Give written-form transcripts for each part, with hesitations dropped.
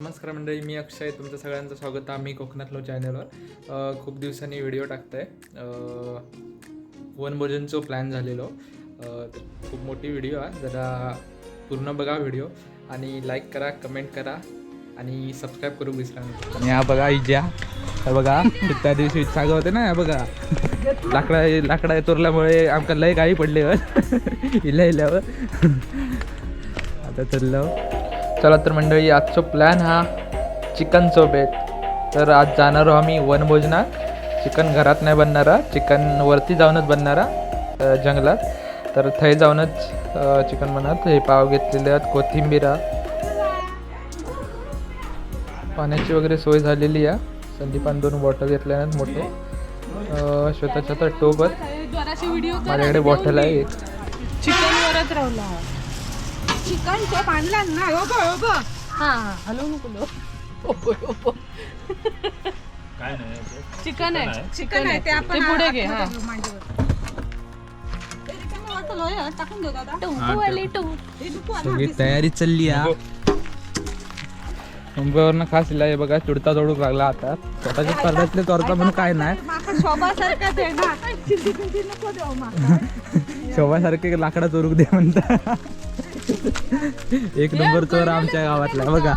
नमस्कार मंडळी, मी अक्षय. तुमचं सगळ्यांचं स्वागत आहे. मी कोकणातलो चॅनलवर खूप दिवसांनी व्हिडिओ टाकतोय. वनभोजनचा प्लॅन झालेलो, तर खूप मोठी व्हिडिओ आहे. जरा पूर्ण बघा व्हिडिओ आणि लाईक करा, कमेंट करा आणि सबस्क्राईब करू विसरा नका. आणि हा बघा इजा, हा बघा त्या दिवशी सांगत होते ना, बघा लाकडा तोरल्यामुळे आमका लय गाळी पडले इल्यावर आता चाललो. चला तर मंडळी, आजचा प्लॅन हा चिकनचा बेत. तर आज जाणार आहोत आम्ही वनभोजनात. चिकन घरात नाही बनणारा, चिकन वरती जाऊनच बनणारा जंगलात. तर थंय जाऊनच चिकन बनत. हे पाव घेतलेले आहेत, कोथिंबीरा, पाण्याची वगैरे सोय झालेली आहे. संदीपान 2 बॉटल घेतल्या आहेत मोठे. स्वतःच्या टोप माझ्याकडे बॉटल आहे एक. चिकनवरच राहिला चिकन टोप आणला ना. हा हलवू नको. काय नाही चिकन आहे, चिकन आहे ते आपण पुढे घे. हा टाकून दे दादा. सगळी तयारी चालली आहे. मुंबईवरनं खास इला हे बघा चुडता जोडूक लागला. आता स्वतःच्या स्पर्धातले चोरता म्हणून काय नाही, शोभासारखे लाकडा चोरूक दे म्हणता. एक नंबर चोर आमच्या गावातला बघा.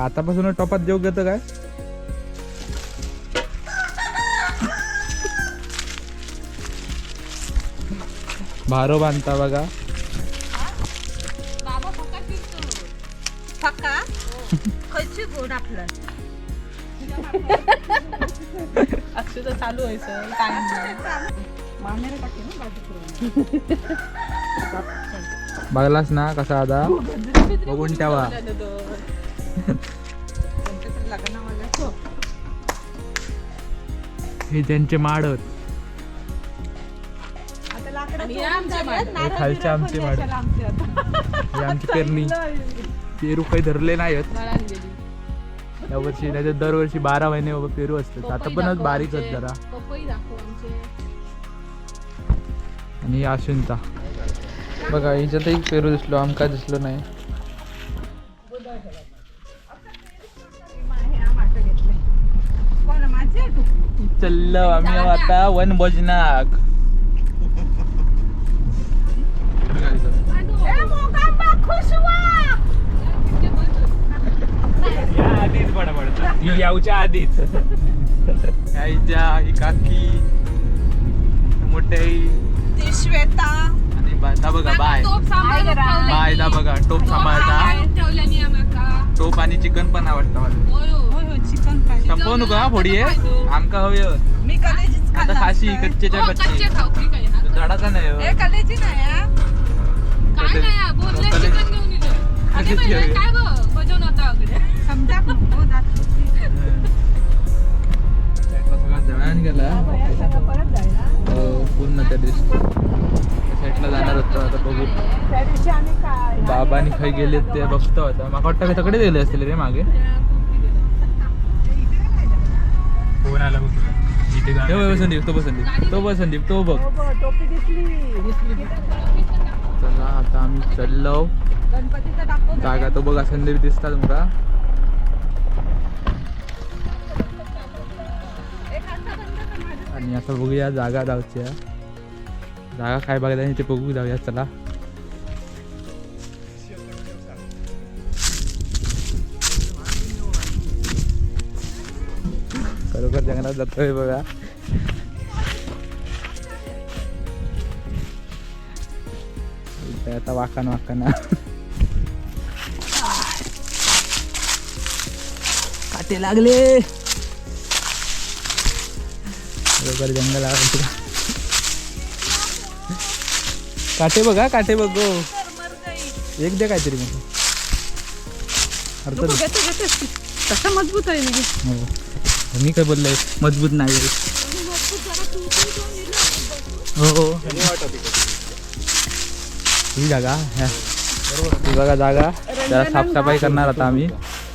आतापासून टोपात जेव घेतं काय. भारो बांधता बघा. अक्षय चालू आहे सर. बघलास ना कसा आता बघून ठेवा. हे त्यांचे माड आहेत, खालचे आमचे माड. ही आमची पेरणी. पेरू काही धरले नाही आहेत यावर्षी, नाही तर दरवर्षी 12 महिने पेरू असतात. आता पण बारीकच जरा. आणि अश्विनचा बघा, हिच्यात एक पेरू दिसलो, आमका दिसलो नाही. चल्लो आम्ही आता वनभोजनाक. यावच्या आधीच ही काकी मोठे श्वेता आणि बायदा बघा. बायदा बघा टोप सांभाळता. टोप आणि चिकन पण आवडतं मला. चिकन संपवू नका फोडी आहे आमका हवी. मी कलेजीच आता खाशी कच्चेच्या कच्चे झाडाचा नाही कलेजी नाही. समजा जळान गेला पूर्ण. त्या दिवशी साईडला जाणार होतो. आता बघू बाबांनी खाई गेले ते बघतो. आता माका वाटतं का तकडे गेले असतील रे मागे. फोन आला बघ संदीप, तो बघ संदीप, तो बघ. चला आता आम्ही चाललो. जागा तो बघा संदीप दिसता तुमका. आणि आता बघूया जागा जाऊची. जागा काय बघायला ते बघू जाऊया. चला खरोखर जंगलात जातोय बघा. आता वाकाना काटे लागले. बरोबर जंगल काटे बघा, काटे बघ. एक दे काहीतरी मग. कसा मजबूत आहे हो, मी काय बोललोय मजबूत नाही. हो ही जागा ही बघा जागा. जरा साफसफाई करणार आता आम्ही.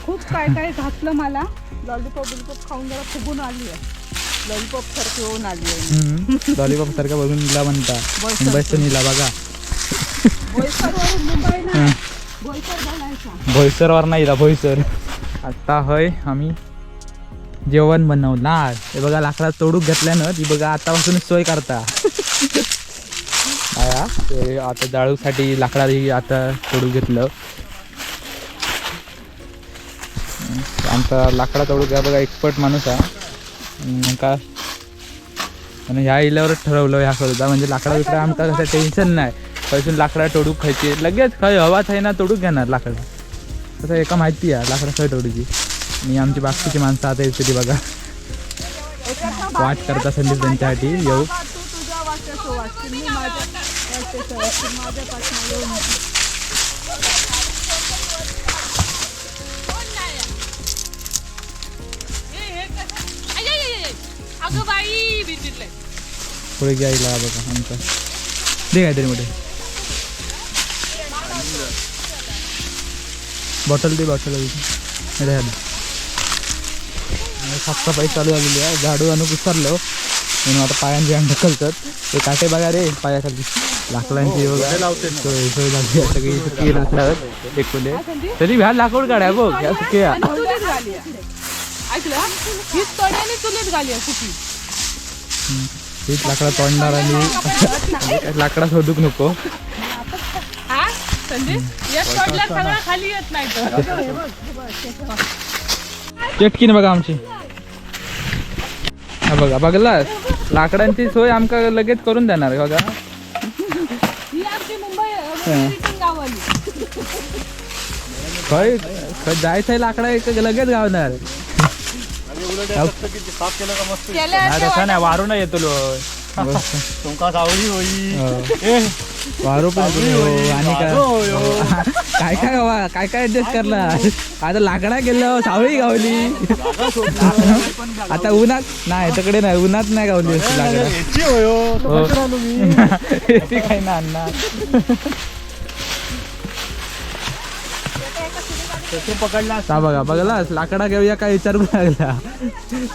खूप काय काय घातलं मला. लॉलीपॉप खाऊन जरा फुगून आली आहे. लॉलीपॉप सारखी होऊन आली आहे. लॉलीपॉप सारखं बघून निला म्हणता. मुंबईचं निला बघा. भोईसरवर नाही इला भोईसर. आता हय आम्ही जेवण बनवणार. हे बघा लाकडा तोडूक घेतल्यानं ती बघा आतापासूनच सोय करता. ते आता जाळूसाठी लाकडा आता तोडून घेतलं. आमचा लाकडा तोडूक घ्या बघा एक्सपर्ट माणूस आहे का. आणि ह्या इल्यावरच ठरवलं ह्या करूचा म्हणजे लाकडा बिकडा आमका कसं टेन्शन नाही. खयसून लाकडा तोडूक खायची लगेच खय हवा थाय ना तोडूक घेणार लाकडा. कसं एका माहिती आहे लाकडा खय तोडूची. आणि आमची बाकीची माणसं आता येते ती बघा वाट करता संदीप त्यांच्यासाठी येऊ. पुढे घ्यायला बघा आमचा दे काहीतरी मोठे बॉटल दे बॉटल साफसफाई चालू झालेली आहे. झाडू आणून विसरलो म्हणून आता पायांची अंड ढकलतात. ते काटे बघा रे पायाखाली लाकडांची सोय झाली सगळी सुकी लाकडावर एकले तरी भ्या लाकूड काढ्या बघ ह्या सुक्या हीच लाकडा तोडणार आणि लाकडा शोधूक नको. चटकीन बघा आमची हा बघा बघलास लाकडांची सोय आमका लगेच करून देणार बघा. खय जायचंय लाकडा एक लगेच गावणार. तसा नाही वारू नाही येतो तुमका सावली होई वारू पण आणि काय काय बाबा काय काय ऍडजस्ट करला. आता लाकडा गेलं सावळी गावली. आता उन्हात नाही तकडे नाही उन्हात नाही गावली असती लाकडा. काही ना अण्णा बघा बघलास लाकडा घेऊया काय विचारू लागला.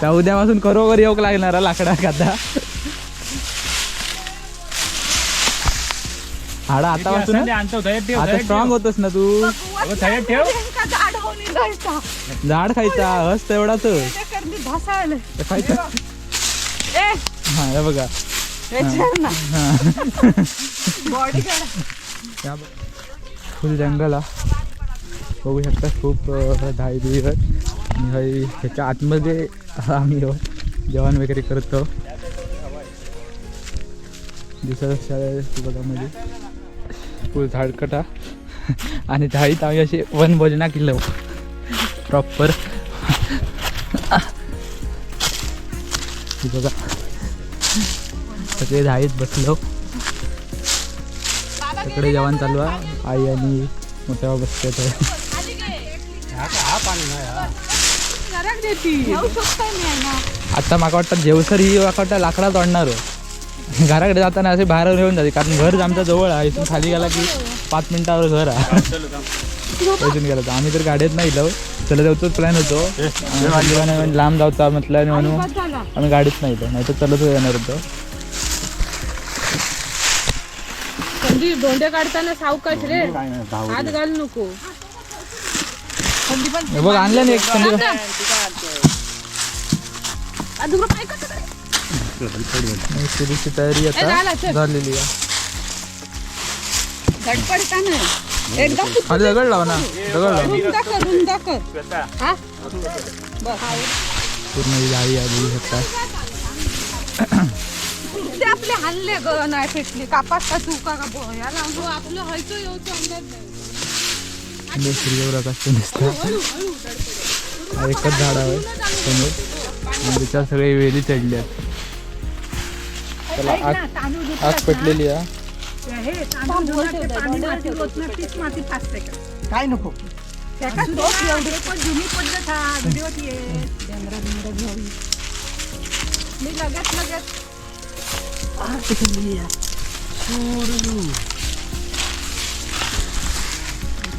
त्या उद्यापासून खरोखर येऊक लागणार लाकडा आता. हाडा आतापासून आता स्ट्रॉंग होतस ना तू. झाड खायचा हस तेवढाच खायचा. हा हे बघा फुल जंगल बघू शकता खूप धाई बिर. आणि ह्याच्या आतमध्ये आम्ही जेवण वगैरे करतो. दिसत बघा मध्ये फुल झाडकटा आणि धाईत आम्ही असे वनभोजना केलं प्रॉपर. बघा सगळे धाईत बसलो. सगळे जेवण चालू आहे. आई आणि मोठ्या बसते. आता माका वाटतं जेवसर ही वाटतं लाकडा तोडणार. घराकडे जाताना असे बाहेर येऊन जाते कारण घर आमच्या जवळ आहे. इथून खाली गेला की 5 मिनिटावर घर आहे. इथून गेला तर आम्ही तर गाडीत नाही गेलो. चला जाऊचोच प्लॅन होतो लांब जाऊचा म्हटलं म्हणून आम्ही गाडीत नाही गेलो नाही तर चलत येणार होतो. धोंडे काढताना सावकाश रे हात घाल नको. बघ आणलं नाही एक तयारी आता झालेली आहे. खाली दगड लावा ना दगड लावा पूर्ण जाळी आली शकता. ते आपले हल्ले ग नाही फेटली कापास का चुका का याला आपलं हयतो येऊचं अंदाज एकच झाड आहे समोर त्याच्यावर सगळे वेली चढले आहेत. त्याला आग पेटलेली आहे. काय नको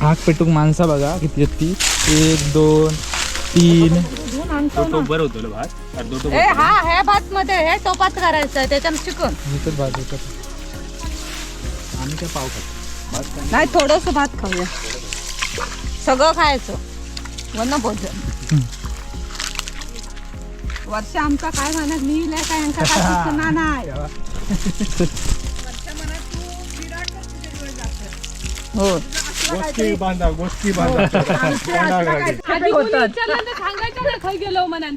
आग पेटूक माणसा बघा किती आहेत ती. 1 2 3 बरं होतं भात. हा हे भात मध्ये हे टोपात करायचं त्याच्यात चिकन एकच भात होतं. आम्ही काय पाव खातो नाही थोडस भात खाऊया. सगळं खायचं वर्ण भोजन. वर्ष आमचा काय म्हणत मी इलाय काय यांका काय सुचना नाही. हो गोष्टी बांधा गोष्टी बांधा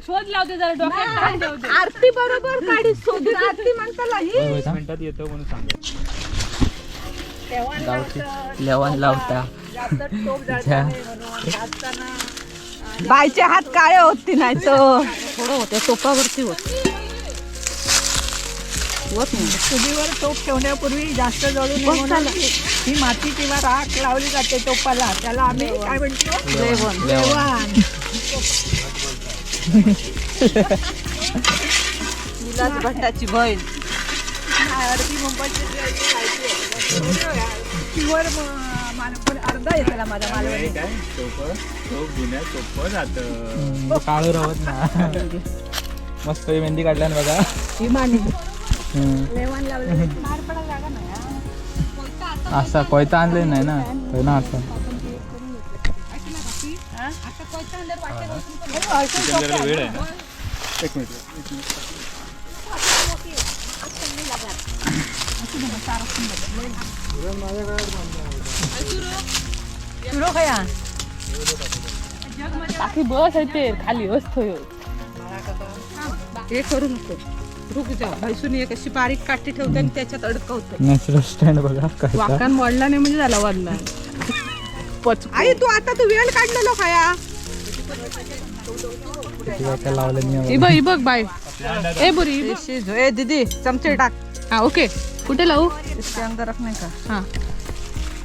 शोध लावते जरा डोक्यात. आरती बरोबर काढी शोधून आरती म्हणताला ही मिनिटात येतो म्हणून सांग. लेवण लावता बाईचे हात काळे होती नाही तर थोडं होत्या टोपावरती होत. चुलीवर टोप ठेवण्यापूर्वी जास्त जळू नये म्हणून ही माती किंवा राख लावली जाते टोपाला. त्याला आम्ही काय म्हणतो जेवण जेवण. विलास भट्टाची बहीण अगदी मुंबईची प्युअर पण अर्धा येतला माझ्या मालवणी. काय टोप जुन्या टोप जातं. काळू राहत ना. मस्त मेहंदी काढल्या ना बघा. इमानी लेवण लावलं बाहेर पडायला जागा नाही. असा कोयता आणले नाही ना होय ना आता. जरा वेळ आहे ना. एक मिनिट बाकी बस आहे ते खाली असतोय. हे करू नको रुक जा. भैसून एक अशी बारीक काठी ठेवते आणि त्याच्यात अडकवते. नॅचरल स्टँड बघा काय वाकान वाढला नाही म्हणजे झाला वाढला. आई तू आता तू वेळ काढलेलो खाया. लावलं हे बघ ही बघ बाय. ए बुरी ही बघ. शिजव. ए दीदी चमचे टाक. हा ओके. कुठे लावू? इसके अंदर रख नाही का. हा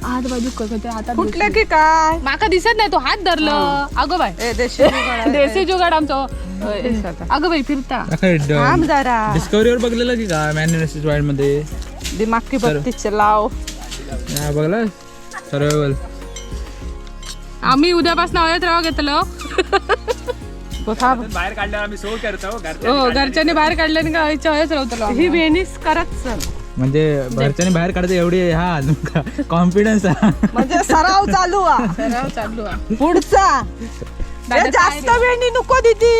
हात बाजू कसं आता फुटलं की काय. माका दिसत नाही तो हात धरलं. अगं बाय ए देशी जुगाड आहे. देसी जुगाड आमचं. अगं बाई फिरता थांब जरा. डिस्कवरीवर बघलेलं की का मॅन युनिव्हर्सिटी वाईल्ड मध्ये दिमाग की बत्ती चलाव. बघला सर्वायवल. आम्ही उद्यापासून अवयत राहा घेतलं. बाहेर काढल्यावर आम्ही सो करतो. हो घरच्यांनी बाहेर काढल्याने का आईच्या अवयच राहतो. ही बेनीस करत चल. म्हणजे घरच्याने बाहेर काढते एवढी हा कॉन्फिडन्स म्हणजे सराव चालू आहे. सराव चालू आहे. पुढचा दादा ए, जास्त वेळ नी नको दीदी.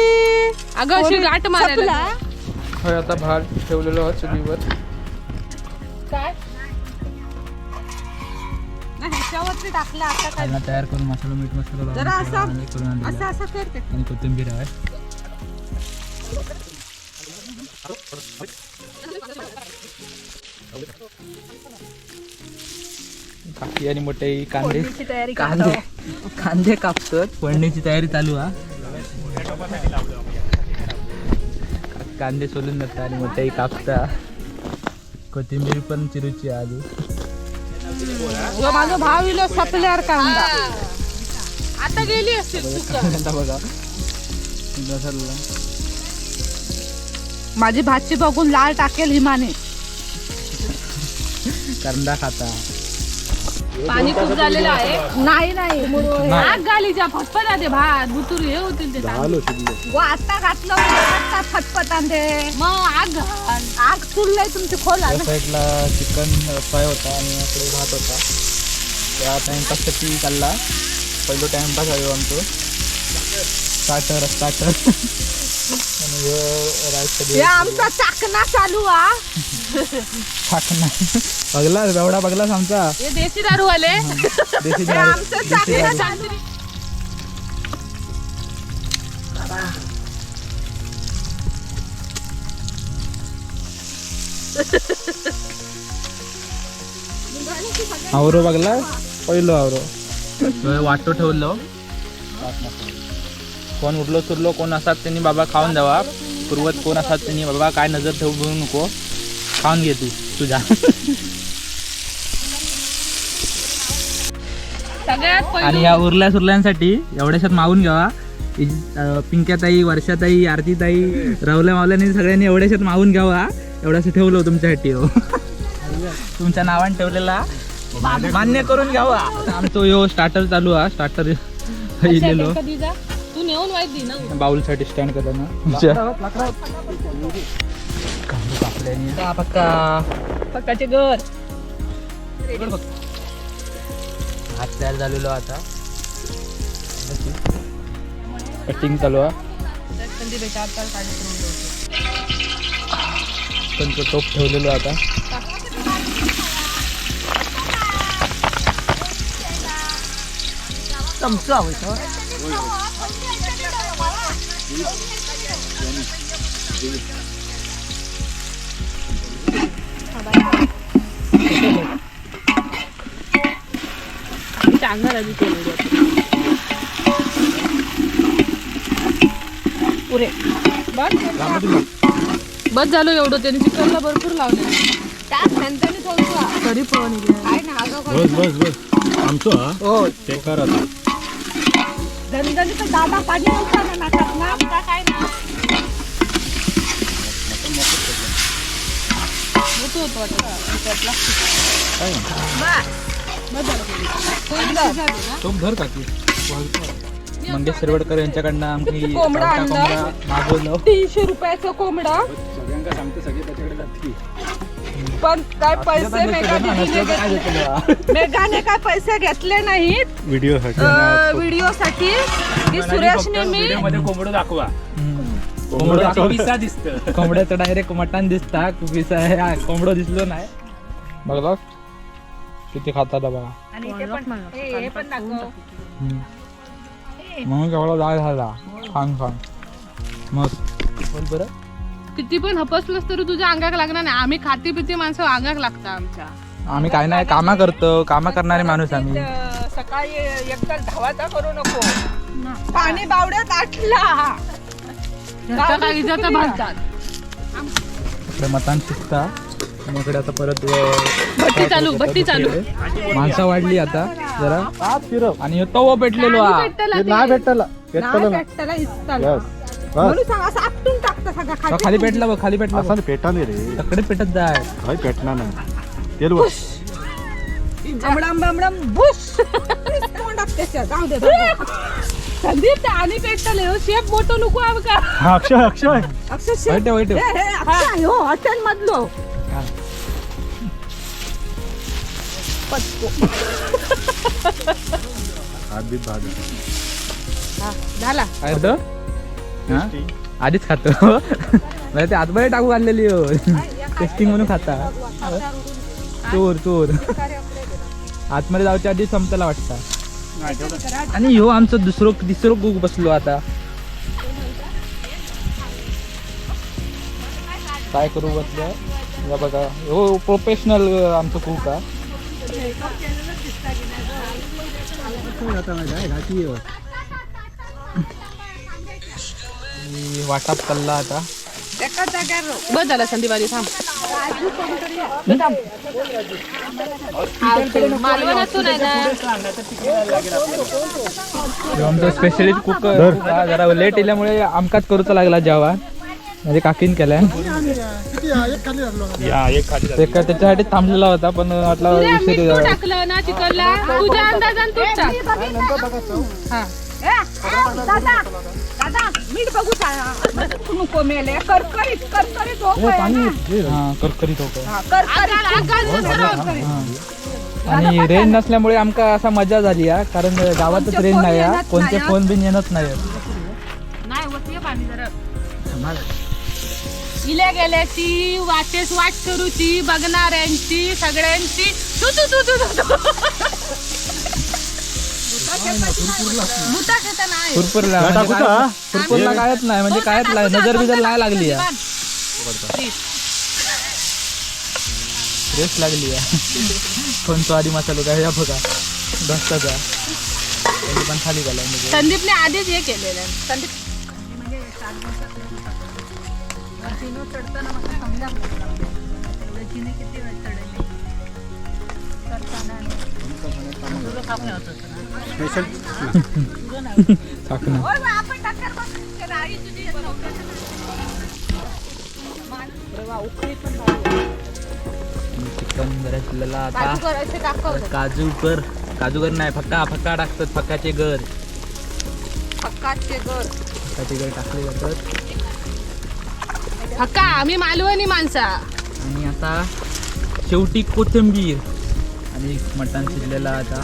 अगं अशी गाठ मारायला. होय आता भात ठेवलेलो आहे चुलीवर. काय ह्याच्यावरती टाकलं आता काय. त्यांना तयार करून मसाला मीठ मसाला लावून जरा असं आणि करून आणलेलं असं आहे. असं करते. आणि कोथिंबीर आहे. काकी आणि मोठे कांदे तयारी कांदे कापतात. फोडणीची तयारी चालू आहे. कांदे सोलून जातात आणि मोठे कापता. कोथिंबीर पण चिरूची आहे आधी. जो माझा भाव इलो सपल्यावर कांदा. आता गेली असतील कांदा बघा माझी भाजी बघून लाल टाकेल हिमाने. कांदा खाता. पाणी खूप झालेलं आहे. नाही नाही आग गालीच्या फटफट आते भात बुतूर हे होतील ते तांदूळ. व आता घातलं आता फटफटांदे. मग आग घाल. आग चुललंय तुमची खोला. त्या साईडला चिकन फ्राय होता आणि इकडे भात होता. त्या टाइमपाससाठी चालला. पहिलो टाइमपास आहे आमचं. स्टार्टर आणि राईस कधी हे आमचा चाकणा चालू आ. टाकणार बघला एवढा बघलास आमचा हे देशी दारू आले. देशी हे आमचं चाकणा चालू. आवरो बघला पहिलो आवरो वाटो ठेवलो. कोण उरलो सुरलो कोण असतात त्यांनी बाबा खाऊन द्यावा. पूर्वत कोण असतात त्यांनी बाबा काय नजर ठेवू बघू नको. खाऊन घे तू तुझ्या. सगळ्यात आणि या उरल्या सुरल्यांसाठी एवढ्याशात मागून घ्यावा. पिंक्याताई वर्षाताई आरतीताई रवल्या मावल्याने सगळ्यांनी एवढ्याशात मागून घ्यावा. एवढ्याचं ठेवलं तुमच्यासाठी हो. तुमच्या नावाने ठेवलेला मान्य करून घ्यावा. आमचं यो स्टार्टर चालू आहे. स्टार्टर इलेलो तू नेऊन वाईट दे ना. बाउलसाठी स्टँड करताना पक्काचे घर. भात तयार झालेलो आता. कटिंग चालू आहे पण तो टोप ठेवलेलो आता चमचा हवं चांगला आधी केलेली आहे. पुरे बस झालो एवढं त्यांनी चिकनला भरपूर लावले तरी पण बस बस बस आमचं हो ते करत दणदणीचं दादा पाणी नव्हता ना नाकात ना आमचा काय ना मोठं होतं वाटतं टोप धर काकी मंगेश शिरवडकर यांच्याकडनं आम्ही कोंबडा गावठा आणला. कोंबडा मागवलं 300 रुपयाचा कोंबडा सगळ्यांना सांगते सगळे त्याच्याकडे जाते पण काय पैसे मेघाने काय पैसे घेतले नाहीत व्हिडिओ व्हिडिओ साठी की सुरेशने मी मध्ये कोंबडं दाखवा कोंबडं पिसा दिसतं कोंबड्याचं डायरेक्ट मटण दिसता कोंबडं दिसलो नाही बघला किती खातात बघा आणि हे पण दाखव म्हणून केवढा जाळ झाला खांग मग बोल बरं किती पण हपसलंस तरी तुझ्या अंगाक लागणार नाही आम्ही खाती पिती माणसं अंगाक लागतं आमच्या आम्ही काय नाही कामा करतो कामा करणारे माणूस आम्ही सकाळी एकदा धावाचा करू नको पाणी बावड्यात आटला ह्याचा काय इजाचा भाजतात इकडे मतान शिकता आणि इकडे आता परत भट्टी चालू माणसं वाढली आता जरा आणि ह्यो तवा पेटलेलो नाही भेटला म्हणून सांग असं आपटून टाकतं सगळं खाली पेटला बघ खाली पेटला असं पेटाने रे तकडे पेटत जाय काही पेटणार नाही तेल आमडाम बामडाम बुश तोंडात त्याच्या जाऊ दे संदीप ते आणि पेटले हो शेप मोठं नको आव का अक्षय अक्षय अक्षरशः वाईट वाईट हो हॉटेल मधलो हात बीत भाज झाला काय होतं? हा? आधीच खातो म्हणजे ते आतमध्ये टाकू आणलेली हो टेस्टिंग म्हणून खाता चोर चोर आतमध्ये जाऊच्या आधी संपताला वाटतं आणि ह्यो आमचं तिसरं कुक बसलो आता काय करू बसलो या बघा हो प्रोफेशनल आमचं कुक आहे वाटाप चालला आता बस झाला संदीप आधी थांब मालवणातून आहे ना आमचा स्पेशलिस्ट कुक जरा लेट येल्यामुळे आमकाच करूचा लागला जेवण म्हणजे काकीन केलाय या एक खाली त्याच्यासाठी थांबलेला होता पण वाटला उशीर तू टाकलं ना चिकनला तुझ्या अंदाजान तू टाक हा दादा दादा मीठ बघू नको मेले करकरीत करकरीत करकरीत होतं आणि रेंज नसल्यामुळे आमका असा मजा झाली हा कारण गावातच रेंज नाही हा कोणते फोन बिन येणच नाही नाही होती पाणी जरा इल्या गेल्याची वाटेस वाट करूची बघणाऱ्यांची सगळ्यांची तू तू तू तू तू फुरफुरला कायच नाही म्हणजे कायच नाही नजर बिजर नाही लागली रेस्ट लागली पण तो आधी मसाला काय या बघा भस्ताचा पण खाली गेला म्हणजे संदीपने आधीच हे केलेलं आहे. संदीप चिकन जरा शिल्लला आता काजू करायचे टाकव काजूगर नाही फक्का टाकतात फक्काचे गर फक्काचे गर टाकले जातात फक्का आम्ही मालवणी माणसा आणि आता शेवटी कोथिंबीर आणि मटण शिजलेला आता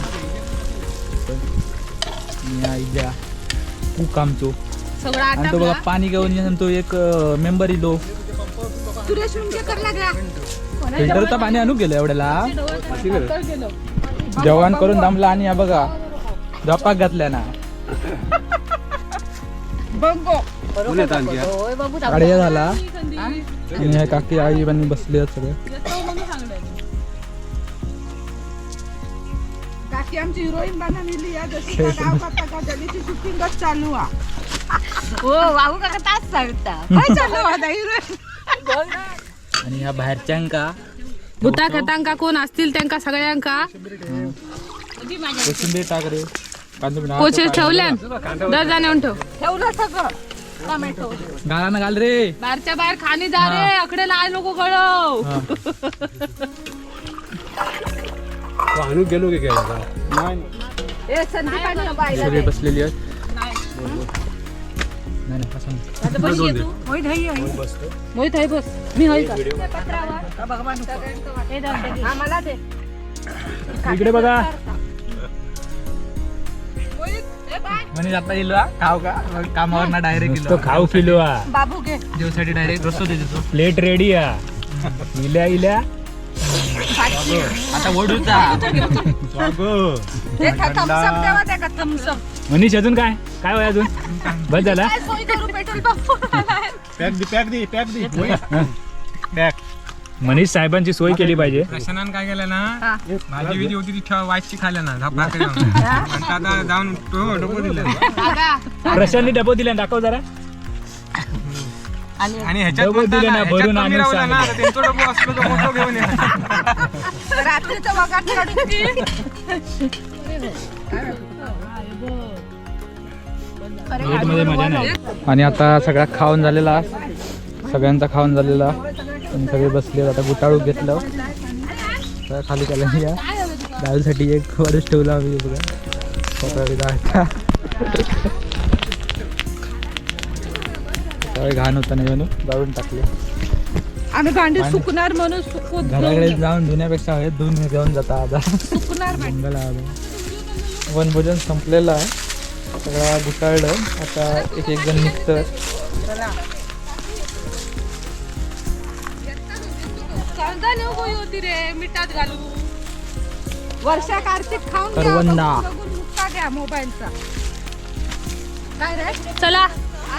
आणि हा इजा कूक आमचो सगळा आणि तो बघा आटा पाणी घेऊन येऊन तो एक मेंबर इलो सुरेश मुंगे कर लागा फिल्टरचं पाणी आणू गेलं एवढ्याला जेवण करून दमला आणि हा बघा झपाक घातल्या ना बंगो गाड्या झाला आणि ह्या काकी आई पण बसले आहेत सगळे काकी आमची हिरोईन बनवली या जशी गाव का जलीची शूटिंगच चालू आहे हो वाहू काका तास सांगता काय चालू आता हिरोईन आणि ह्या बाहेरच्यांका भूता खतांका कोण असतील त्यांका सगळ्यांका कोशिंबीर टाक रे कांदा कोचेस ठेवल्यान दर जाणे ठेव ठेवलं सगळं टोमॅटो गाळा ना घाल रे बाहेरच्या बाहेर खाणी जा रे अकडे लाय नको गळव आणू गेलो की काय ए संदीप आणि बाईला सगळे दे. बसलेली आहेत नाही नाही असं नाही. मोहित आहे बस मी होईल का आम्हाला दे इकडे बघा म्हणजे आता येलो खाव का मग कामावर ना डायरेक्ट तो खाऊ किलो बाबू घे जेवसाठी डायरेक्ट रस्तो देतो प्लेट रेडी इल्या इल्या आता ओढूचा हे थम्सअप देवा त्या का थम्सअप मनीष अजून काय काय होय अजून बस झाला काय सोय करू पेट्रोल पंप पॅक मनीष साहेबांची सोय केली पाहिजे प्रशांत काय केलं ना भाजी विधी होती ती वाईटची खाल्ल्या ना झपा आता जाऊन डबो दिला प्रशांतनी डबो दिला दाखव जरा आणि ह्याच्यात डबो दिले ना भरून कमी आणून राहिला ना सांगितलं. त्यांचा डबो असलो तर मोठं घेऊन या रात्रीचं वगार काढून की प्लेट मध्ये मजा नाही आणि आता सगळा खाऊन झालेला सगळ्यांचा खाऊन झालेला आणि सगळे बसले आता गुटाळू घेतलं तर खाली त्याला या डाळीसाठी एक वरच ठेवला आम्ही बघा सकाळी डाळचा सकाळी घाण होता नाही म्हणून जाळून टाकले आम्ही भांडी सुकणार म्हणून सुकवत घराकडे जाऊन धुण्यापेक्षा हे धुवून घेऊन जाता आता सुकणार मंगल वनभोजन संपलेलं आहे सगळं गुटाळलं आता एक एक जण निघतं कांदा नेऊ गोई होती रे मिठात घालू वर्षा कार्तिक खाऊन घ्या, करवंदा. बघून मुक्का घ्या मोबाईलचा काय रे चला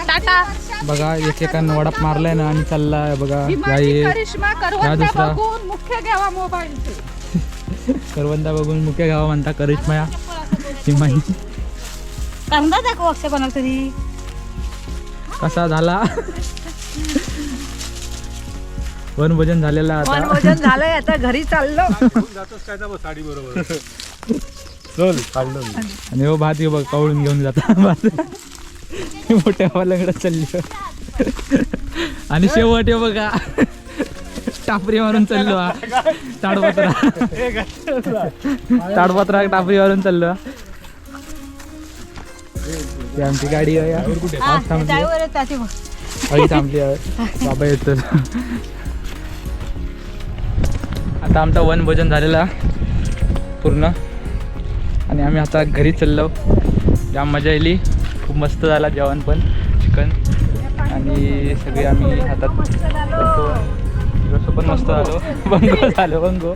टाटा बघा एकेकानं वडाप मारलाय ना आणि चाललाय बघा ही या माझी ये करिश्मा या करवंदा दुसरा. बघून मुख्य घ्यावा मोबाईलचे करवंदा बघून मुख्य गावा म्हणता करिश्मा सिमाई कांदा दाखव अक्षय कोणाला तरी कसा झाला वनभोजन झालेला आता वनभोजन झालंय आता घरी चाललो चल काढलो आणि हो भात बघ कवळून घेऊन जाता भात मोठ्या वाल्याकडे चालली आणि शेवट हे बघा टापरी मारून चाललो हा ताडपत्रा टापरी मारून चाललो हा. ही आमची गाडी आहे या. आज थांबली आहे. गाडी थांबली आहे बाबा येतो आता आमचा वनभोजन झालेला पूर्ण आणि आम्ही आता घरी चाललो जाम मजा येईल खूप मस्त झाला जेवण पण चिकन आणि सगळे आम्ही हातात रस्सो पण मस्त झालो बंगो झालो बंगो